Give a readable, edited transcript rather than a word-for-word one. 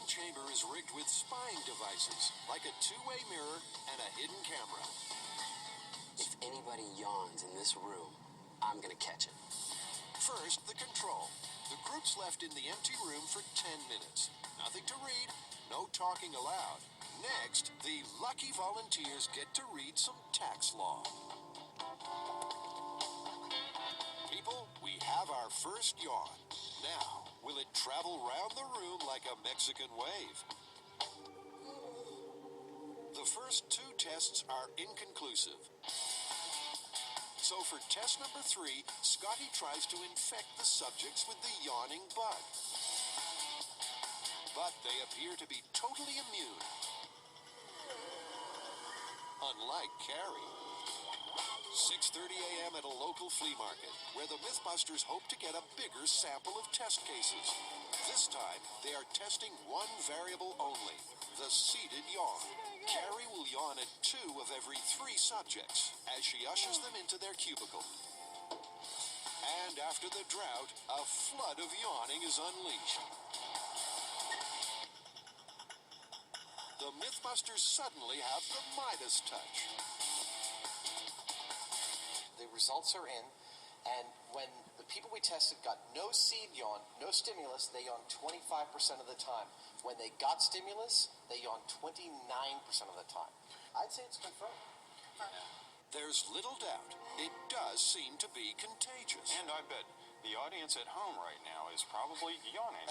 chamber is rigged with spying devices, like a two-way mirror and a hidden camera. If anybody yawns in this room, I'm gonna catch it. First, the control. The group's left in the empty room for 10 minutes. Nothing to read, no talking aloud. Next, the lucky volunteers get to read some tax law. People, we have our first yawn. Now, will it travel round the room like a Mexican wave? The first two tests are inconclusive. So for test number 3, Scotty tries to infect the subjects with the yawning bug. But they appear to be totally immune. Unlike Carrie. 6:30 a.m. at a local flea market, where the Mythbusters hope to get a bigger sample of test cases. This time, they are testing one variable only, the seated yawn. Carrie will yawn at 2 of every 3 subjects as she ushers them into their cubicle. And after the drought, a flood of yawning is unleashed. The Mythbusters suddenly have the Midas touch. The results are in, and when the people we tested got no seed yawn, no stimulus, they yawned 25% of the time. When they got stimulus, they yawned 29% of the time. I'd say it's confirmed. There's little doubt, it does seem to be contagious. And I bet the audience at home right now is probably yawning.